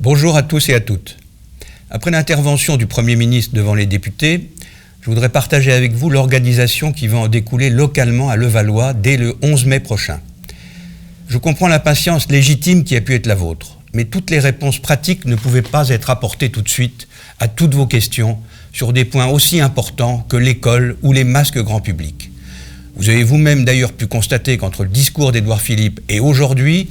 Bonjour à tous et à toutes. Après l'intervention du Premier ministre devant les députés, je voudrais partager avec vous l'organisation qui va en découler localement à Levallois dès le 11 mai prochain. Je comprends l'impatience légitime qui a pu être la vôtre, mais toutes les réponses pratiques ne pouvaient pas être apportées tout de suite à toutes vos questions sur des points aussi importants que l'école ou les masques grand public. Vous avez vous-même d'ailleurs pu constater qu'entre le discours d'Édouard Philippe et aujourd'hui,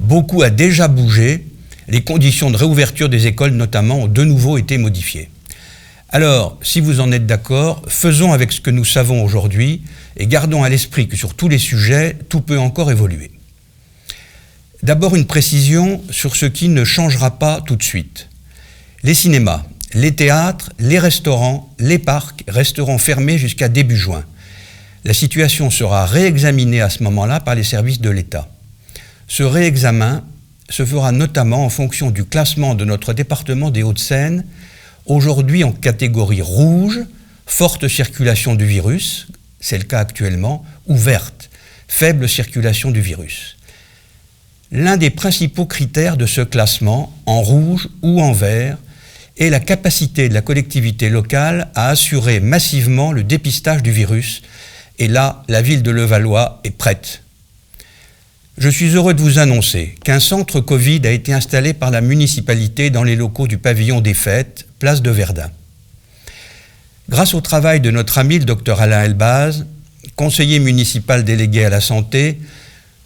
beaucoup a déjà bougé. Les conditions de réouverture des écoles notamment ont de nouveau été modifiées. Alors, si vous en êtes d'accord, faisons avec ce que nous savons aujourd'hui et gardons à l'esprit que sur tous les sujets, tout peut encore évoluer. D'abord une précision sur ce qui ne changera pas tout de suite. Les cinémas, les théâtres, les restaurants, les parcs resteront fermés jusqu'à début juin. La situation sera réexaminée à ce moment-là par les services de l'État. Ce réexamen se fera notamment en fonction du classement de notre département des Hauts-de-Seine, aujourd'hui en catégorie rouge, forte circulation du virus, c'est le cas actuellement, ou verte, faible circulation du virus. L'un des principaux critères de ce classement, en rouge ou en vert, est la capacité de la collectivité locale à assurer massivement le dépistage du virus. Et là, la ville de Levallois est prête. Je suis heureux de vous annoncer qu'un centre Covid a été installé par la municipalité dans les locaux du pavillon des Fêtes, place de Verdun. Grâce au travail de notre ami le Dr Alain Elbaz, conseiller municipal délégué à la santé,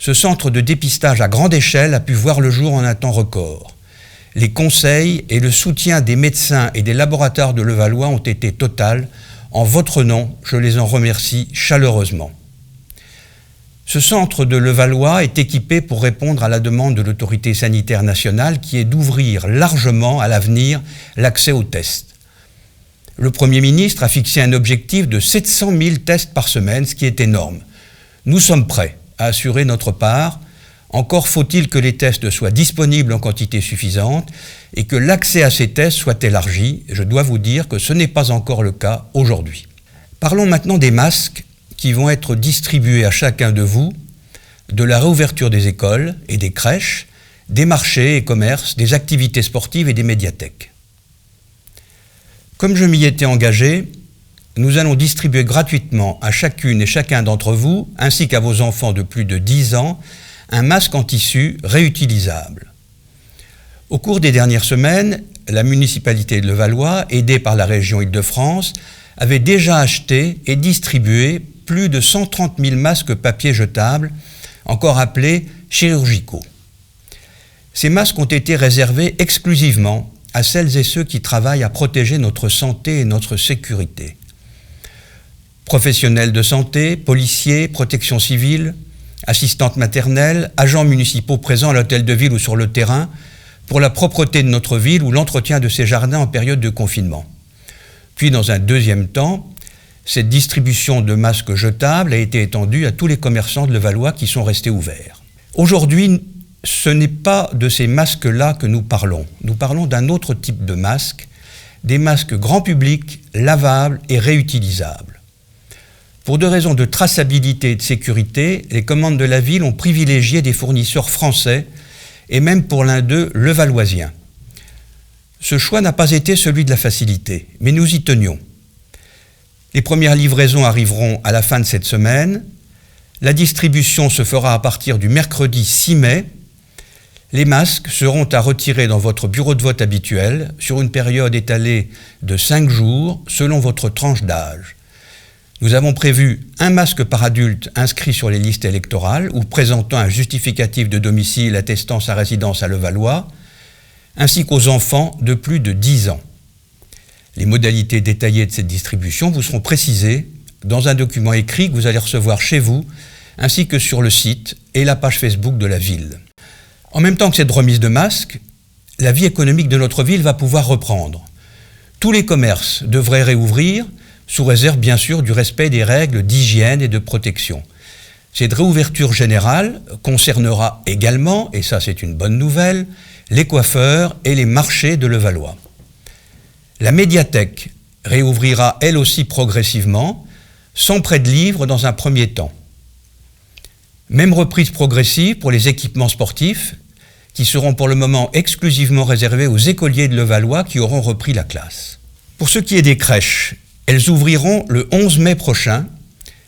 ce centre de dépistage à grande échelle a pu voir le jour en un temps record. Les conseils et le soutien des médecins et des laboratoires de Levallois ont été totaux. En votre nom, je les en remercie chaleureusement. Ce centre de Levallois est équipé pour répondre à la demande de l'autorité sanitaire nationale qui est d'ouvrir largement à l'avenir l'accès aux tests. Le Premier ministre a fixé un objectif de 700 000 tests par semaine, ce qui est énorme. Nous sommes prêts à assurer notre part. Encore faut-il que les tests soient disponibles en quantité suffisante et que l'accès à ces tests soit élargi. Je dois vous dire que ce n'est pas encore le cas aujourd'hui. Parlons maintenant des masques qui vont être distribués à chacun de vous, de la réouverture des écoles et des crèches, des marchés et commerces, des activités sportives et des médiathèques. Comme je m'y étais engagé, nous allons distribuer gratuitement à chacune et chacun d'entre vous, ainsi qu'à vos enfants de plus de 10 ans, un masque en tissu réutilisable. Au cours des dernières semaines, la municipalité de Levallois, aidée par la région Île-de-France, avait déjà acheté et distribué plus de 130 000 masques papier jetables, encore appelés chirurgicaux. Ces masques ont été réservés exclusivement à celles et ceux qui travaillent à protéger notre santé et notre sécurité. Professionnels de santé, policiers, protection civile, assistantes maternelles, agents municipaux présents à l'hôtel de ville ou sur le terrain, pour la propreté de notre ville ou l'entretien de ses jardins en période de confinement. Puis, dans un deuxième temps, cette distribution de masques jetables a été étendue à tous les commerçants de Levallois qui sont restés ouverts. Aujourd'hui, ce n'est pas de ces masques-là que nous parlons. Nous parlons d'un autre type de masque, des masques grand public, lavables et réutilisables. Pour des raisons de traçabilité et de sécurité, les commandes de la ville ont privilégié des fournisseurs français et même pour l'un d'eux, levalloisien. Ce choix n'a pas été celui de la facilité, mais nous y tenions. Les premières livraisons arriveront à la fin de cette semaine. La distribution se fera à partir du mercredi 6 mai. Les masques seront à retirer dans votre bureau de vote habituel sur une période étalée de 5 jours selon votre tranche d'âge. Nous avons prévu un masque par adulte inscrit sur les listes électorales ou présentant un justificatif de domicile attestant sa résidence à Levallois, ainsi qu'aux enfants de plus de 10 ans. Les modalités détaillées de cette distribution vous seront précisées dans un document écrit que vous allez recevoir chez vous, ainsi que sur le site et la page Facebook de la ville. En même temps que cette remise de masques, la vie économique de notre ville va pouvoir reprendre. Tous les commerces devraient réouvrir, sous réserve bien sûr du respect des règles d'hygiène et de protection. Cette réouverture générale concernera également, et ça c'est une bonne nouvelle, les coiffeurs et les marchés de Levallois. La médiathèque réouvrira elle aussi progressivement, sans prêt de livres dans un premier temps. Même reprise progressive pour les équipements sportifs qui seront pour le moment exclusivement réservées aux écoliers de Levallois qui auront repris la classe. Pour ce qui est des crèches, elles ouvriront le 11 mai prochain.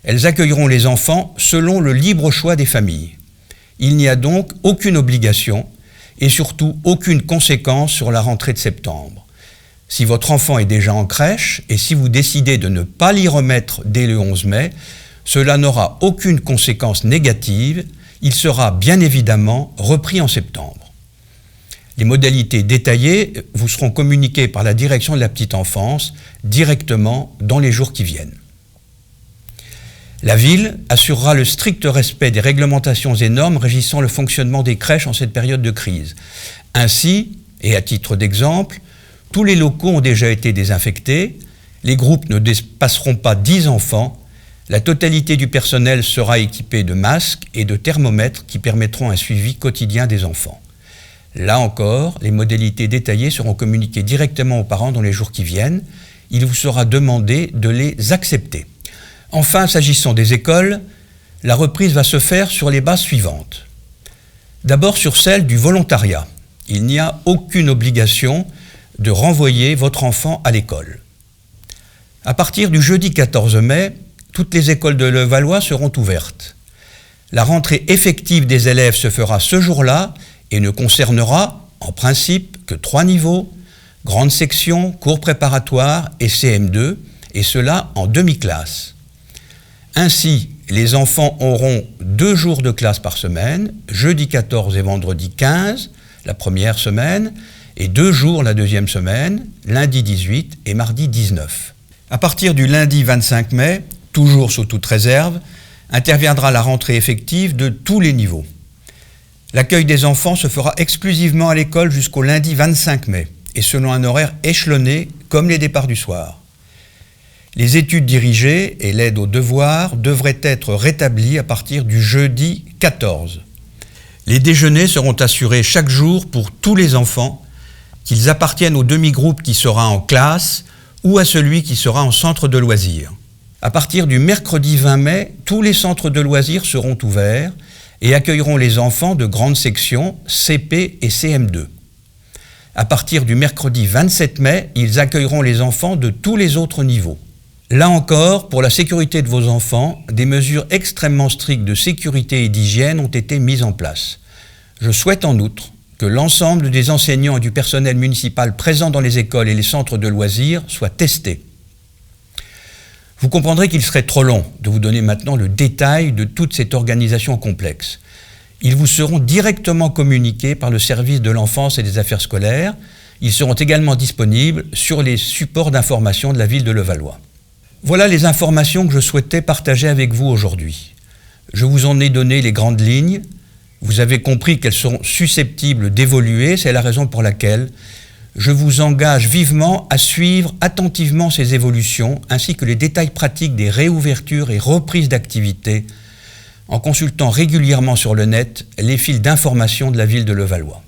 Elles accueilleront les enfants selon le libre choix des familles. Il n'y a donc aucune obligation et surtout aucune conséquence sur la rentrée de septembre. Si votre enfant est déjà en crèche et si vous décidez de ne pas l'y remettre dès le 11 mai, cela n'aura aucune conséquence négative. Il sera bien évidemment repris en septembre. Les modalités détaillées vous seront communiquées par la direction de la petite enfance directement dans les jours qui viennent. La ville assurera le strict respect des réglementations et normes régissant le fonctionnement des crèches en cette période de crise. Ainsi, et à titre d'exemple, tous les locaux ont déjà été désinfectés, les groupes ne dépasseront pas 10 enfants, la totalité du personnel sera équipée de masques et de thermomètres qui permettront un suivi quotidien des enfants. Là encore, les modalités détaillées seront communiquées directement aux parents dans les jours qui viennent. Il vous sera demandé de les accepter. Enfin, s'agissant des écoles, la reprise va se faire sur les bases suivantes. D'abord sur celle du volontariat. Il n'y a aucune obligation de renvoyer votre enfant à l'école. À partir du jeudi 14 mai, toutes les écoles de Levallois seront ouvertes. La rentrée effective des élèves se fera ce jour-là et ne concernera, en principe, que 3 niveaux, grande section, cours préparatoire et CM2, et cela en demi-classe. Ainsi, les enfants auront 2 jours de classe par semaine, jeudi 14 et vendredi 15, la première semaine, et 2 jours la deuxième semaine, lundi 18 et mardi 19. À partir du lundi 25 mai, toujours sous toute réserve, interviendra la rentrée effective de tous les niveaux. L'accueil des enfants se fera exclusivement à l'école jusqu'au lundi 25 mai, et selon un horaire échelonné comme les départs du soir. Les études dirigées et l'aide aux devoirs devraient être rétablies à partir du jeudi 14. Les déjeuners seront assurés chaque jour pour tous les enfants, qu'ils appartiennent au demi-groupe qui sera en classe ou à celui qui sera en centre de loisirs. À partir du mercredi 20 mai, tous les centres de loisirs seront ouverts et accueilleront les enfants de grande section CP et CM2. À partir du mercredi 27 mai, ils accueilleront les enfants de tous les autres niveaux. Là encore, pour la sécurité de vos enfants, des mesures extrêmement strictes de sécurité et d'hygiène ont été mises en place. Je souhaite en outre que l'ensemble des enseignants et du personnel municipal présents dans les écoles et les centres de loisirs soient testés. Vous comprendrez qu'il serait trop long de vous donner maintenant le détail de toute cette organisation complexe. Ils vous seront directement communiqués par le service de l'enfance et des affaires scolaires. Ils seront également disponibles sur les supports d'information de la ville de Levallois. Voilà les informations que je souhaitais partager avec vous aujourd'hui. Je vous en ai donné les grandes lignes. Vous avez compris qu'elles sont susceptibles d'évoluer. C'est la raison pour laquelle je vous engage vivement à suivre attentivement ces évolutions ainsi que les détails pratiques des réouvertures et reprises d'activité en consultant régulièrement sur le net les fils d'information de la ville de Levallois.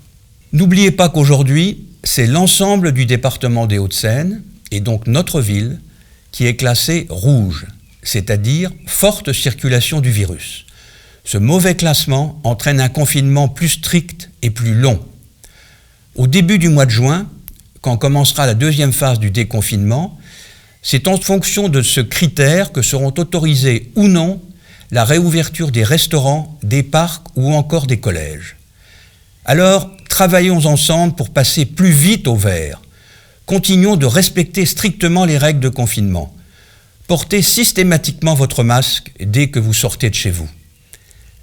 N'oubliez pas qu'aujourd'hui, c'est l'ensemble du département des Hauts-de-Seine et donc notre ville qui est classée rouge, c'est-à-dire forte circulation du virus. Ce mauvais classement entraîne un confinement plus strict et plus long. Au début du mois de juin, quand commencera la deuxième phase du déconfinement, c'est en fonction de ce critère que seront autorisées ou non la réouverture des restaurants, des parcs ou encore des collèges. Alors, travaillons ensemble pour passer plus vite au vert. Continuons de respecter strictement les règles de confinement. Portez systématiquement votre masque dès que vous sortez de chez vous.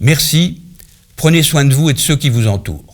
Merci, prenez soin de vous et de ceux qui vous entourent.